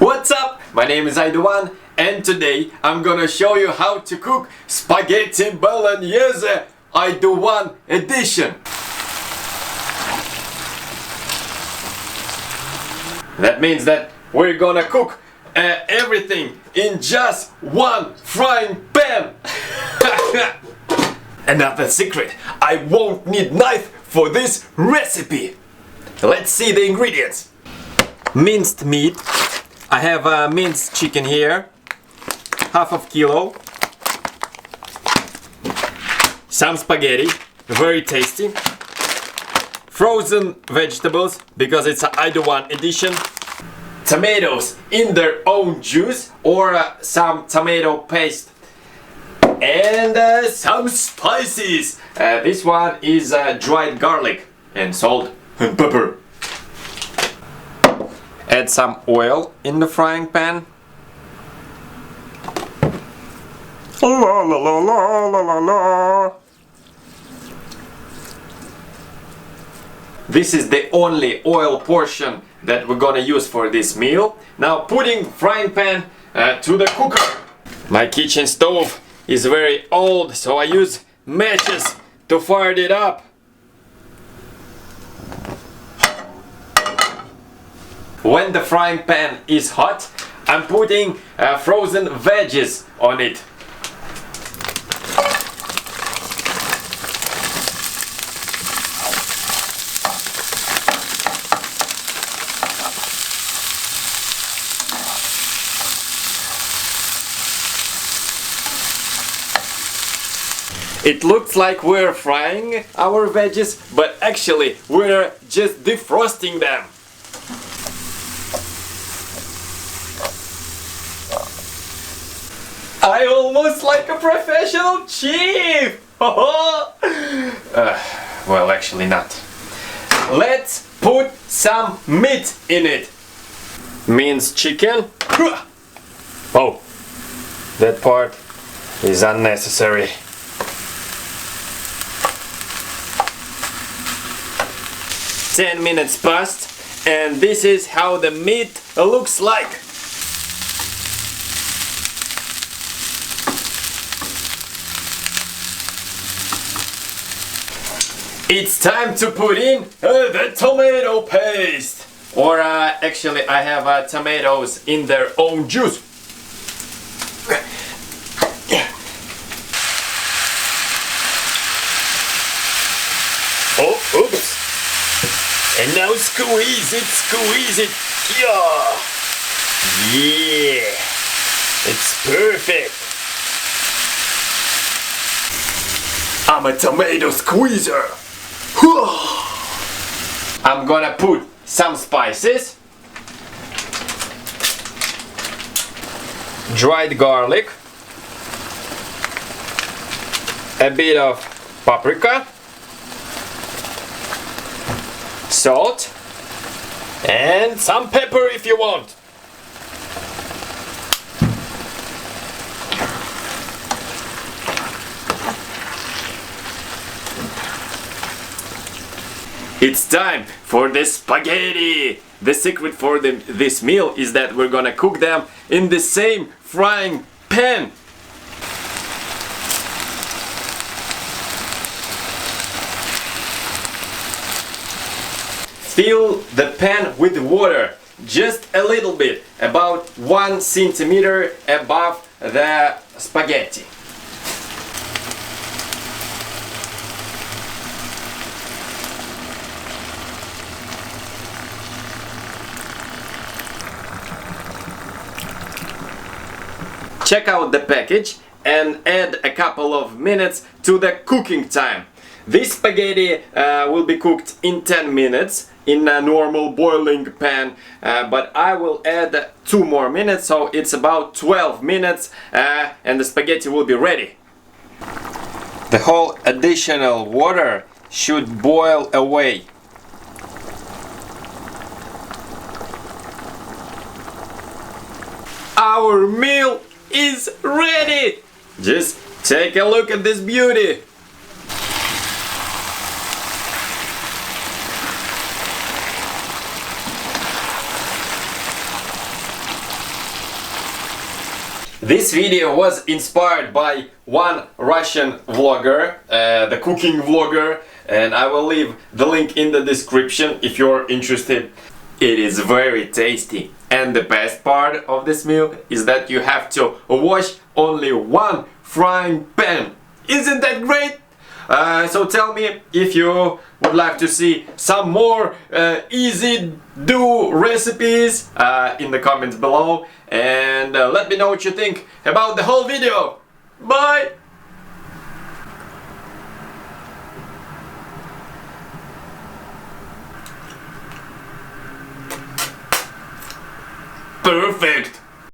What's up? My name is Aydoğan and today I'm gonna show you how to cook spaghetti bolognese Aydoğan edition. That means that we're gonna cook everything in just one frying pan. Another secret, I won't need knife for this recipe. Let's see the ingredients. Minced meat. I have minced chicken here, half of kilo. Some spaghetti, very tasty. Frozen vegetables, because it's an Aydoğan edition. Tomatoes in their own juice or some tomato paste. And some spices. This one is dried garlic and salt and pepper. Add some oil in the frying pan. La la la la la la la. This is the only oil portion that we're gonna use for this meal. Now putting frying pan to the cooker. My kitchen stove is very old, so I use matches to fire it up. When the frying pan is hot, I'm putting frozen veggies on it. It looks like we're frying our veggies, but actually we're just defrosting them. I almost like a professional chef! Well, actually not. Let's put some meat in it. Minced chicken. Oh, that part is unnecessary. 10 minutes passed, and this is how the meat looks like. It's time to put in the tomato paste. Or actually I have tomatoes in their own juice. Oh, oops. And now squeeze it. Yeah. Yeah. It's perfect. I'm a tomato squeezer. I'm gonna put some spices, dried garlic, a bit of paprika, salt, and some pepper if you want. It's time for the spaghetti! The secret for this meal is that we're gonna cook them in the same frying pan. Fill the pan with water, just a little bit, about 1 centimeter above the spaghetti. Check out the package and add a couple of minutes to the cooking time. This spaghetti will be cooked in 10 minutes in a normal boiling pan, but I will add 2 more minutes, so it's about 12 minutes and the spaghetti will be ready. The whole additional water should boil away. Our meal is ready! Just take a look at this beauty! This video was inspired by one Russian vlogger, the cooking vlogger, and I will leave the link in the description if you're interested. It is very tasty, and the best part of this meal is that you have to wash only one frying pan. Isn't that great? So tell me if you would like to see some more easy do recipes in the comments below, and let me know what you think about the whole video. Bye! Perfect!